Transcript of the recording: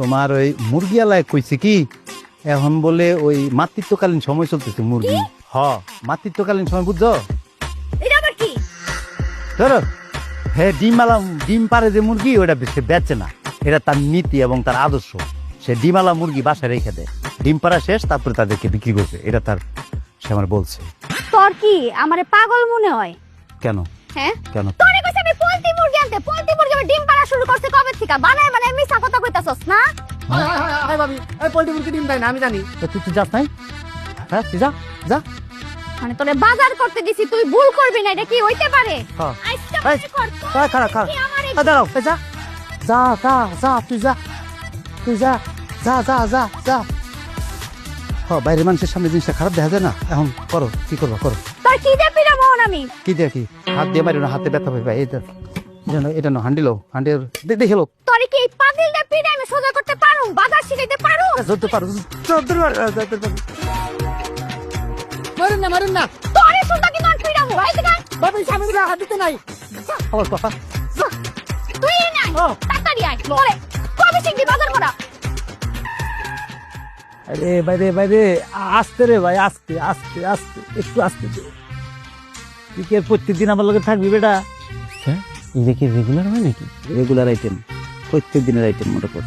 তোমার ওই মুরগিয়ালায় কইছে কি এখন বলে ওই মাতৃত্বকালীন সময় চলতেছে মুরগি। মাতৃত্বকালীন সময় বুঝছো? এটা আবার কি? ধরো হ্যাঁ, ডিম পারে যে মুরগি ওটা সে বেচে না, এটা তার নীতি এবং তার আদর্শ। সে ডিমালা মুরগি বাসায় রেখে দেয়, ডিম পাড়া শেষ তারপরে তাদেরকে বিক্রি করবে, এটা তার সে আমার বলছে। তোর কি আমারে পাগল মনে হয়? কেন হ্যাঁ কেন? তোরে কইছে আমি পোল্ট্রি মুরগি আনতে, পোল্ট্রি মুরগি আমি ডিম পাড়া শুরু করছে কবে থেকে? বানায় বানায় মিছা কথা কইতাছস না? হাই ভাবি, এই পোল্ট্রি মুরগি ডিম দেয় না, আমি জানি। তুই যাস নাই? হ্যাঁ তুই যা যা। মানে তোরে বাজার করতে দিছি, তুই ভুল করবি না, এটা কি হইতে পারে? হ্যাঁ। আইসা এই, মনে কর খারাপ তুই আমারে দাঁড়াও, যা যা যা যা তুই যা, তুই যা যা যা যা যা। বাইরের মানুষের সামনে জিনিসটা খারাপ দেখা যায় না, এখন করো, কি করবো করো। তোর কি দে পিড়া মোহন আমি? কি দেখি হাত দিয়ে মারি না, হাতে ব্যথা পাই ভাই। এটা না হান্ডিলো দেখে লো। তোরে কি এই পাতিলটা পিড়া আমি সোজা করতে পারুম? বাজার শিখাইতে পারুম? ধরতে পারো, মারুন না তোরে সোজা কি নন পিড়া মু? আইতে গা ভাবি, স্বামী হাত দিতে নাই। আমার কথা। তুই নাই তাড়াতাড়ি আয়। তোরে কবে শিখবি বাজার করা? আরে বাইরে আস্তে রে ভাই, আস্তে আস্তে আস্তে, একটু আস্তে দে। তুই কি প্রত্যেকদিন আমার লগে থাকবি বেটা? হ্যাঁ, এটা কি রেগুলার হয় নাকি? রেগুলার আইটেম, প্রত্যেক দিনের আইটেম মনে কর।